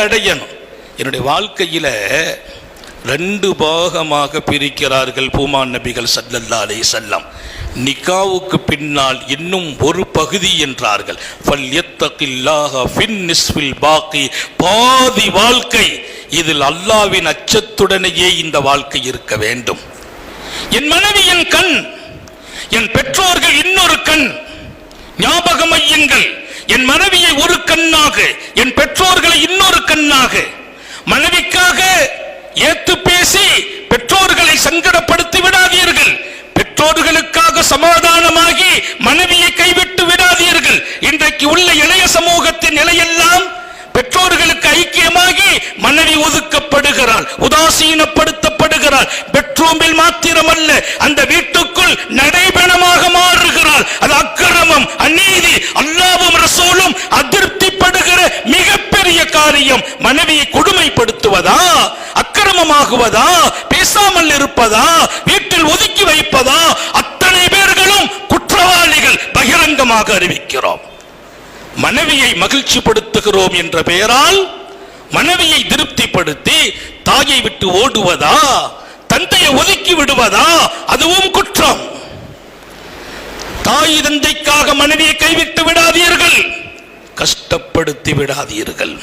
அடையணும். என்னுடைய வாழ்க்கையில 2 பாகமாக பிரிக்கிறார்கள் பூமான் நபிகள் ஸல்லல்லாஹு அலைஹி வஸல்லம். நிகாவுக்கு பின்னால் இன்னும் ஒரு பகுதி என்றார்கள். ஃபல்யத்தகில்லாஹ ஃபின் பாக்கி, பாதி வாழ்க்கை இதில் அல்லாஹ்வின் அச்சத்துடனேயே இந்த வாழ்க்கை இருக்க வேண்டும். என் மனைவி என் கண், என் பெற்றோர்கள் இன்னொரு கண். ஞாபகம் வையுங்கள், என் மனைவியை ஒரு கண்ணாக, என் பெற்றோர்களை இன்னொரு கண்ணாக. மனைவிக்காக ஏத்து பேசி பெற்றோர்களை சங்கடப்படுத்தி விடாதீர்கள். பெற்றோர்களுக்காக சமாதானமாகி மனைவியை கைவிட்டு விடாதீர்கள். இன்றைக்கு உள்ள இளைய சமூகத்தின் நிலையெல்லாம் பெற்றோர்களுக்கு ஐக்கியமாகி மனைவி ஒதுக்கப்படுகிறாள், உதாசீனப்படுத்தப்படுகிறாள். பெட்ரூமில் மாத்திரமல்ல, அந்த வீட்டுக்குள் நடைபெணமாக மாறுகிறாள். அது அக்கிரமம், அநீதி. அல்லாஹ்வும் ரசூலும் அதிருப்திப்படுகிற மிகப்பெரிய காரியம். மனைவியை கொடுமைப்படுத்துவதா, அக்கிரமமாகுவதா, பேசாமல் இருப்பதா, வீட்டில் ஒதுக்கி வைப்பதா? அத்தனை பேர்களும் குற்றவாளிகள், பகிரங்கமாக அறிவிக்கிறோம். மனைவியை மகிழ்ச்சிப்படுத்துகிறோம் என்ற பெயரால் மனைவியை திருப்திப்படுத்தி தாயை விட்டு ஓடுவதா, தந்தையை ஒதுக்கி விடுவதா? அதுவும் குற்றம். தாய் தந்தைக்காக மனைவியை கைவிட்டு விடாதீர்கள், கஷ்டப்படுத்தி விடாதீர்கள்.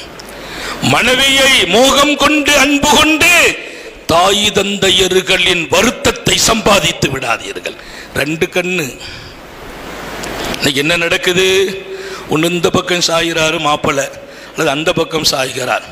மனைவியை மோகம் கொண்டு அன்பு கொண்டு தாய் தந்தையர்களின் வருத்தத்தை சம்பாதித்து விடாதீர்கள். 2 கண்ணு. என்ன நடக்குது? ஒன்று இந்த பக்கம் சாய்கிறாரு மாப்பிள்ளை, அல்லது அந்த பக்கம் சாய்கிறார்.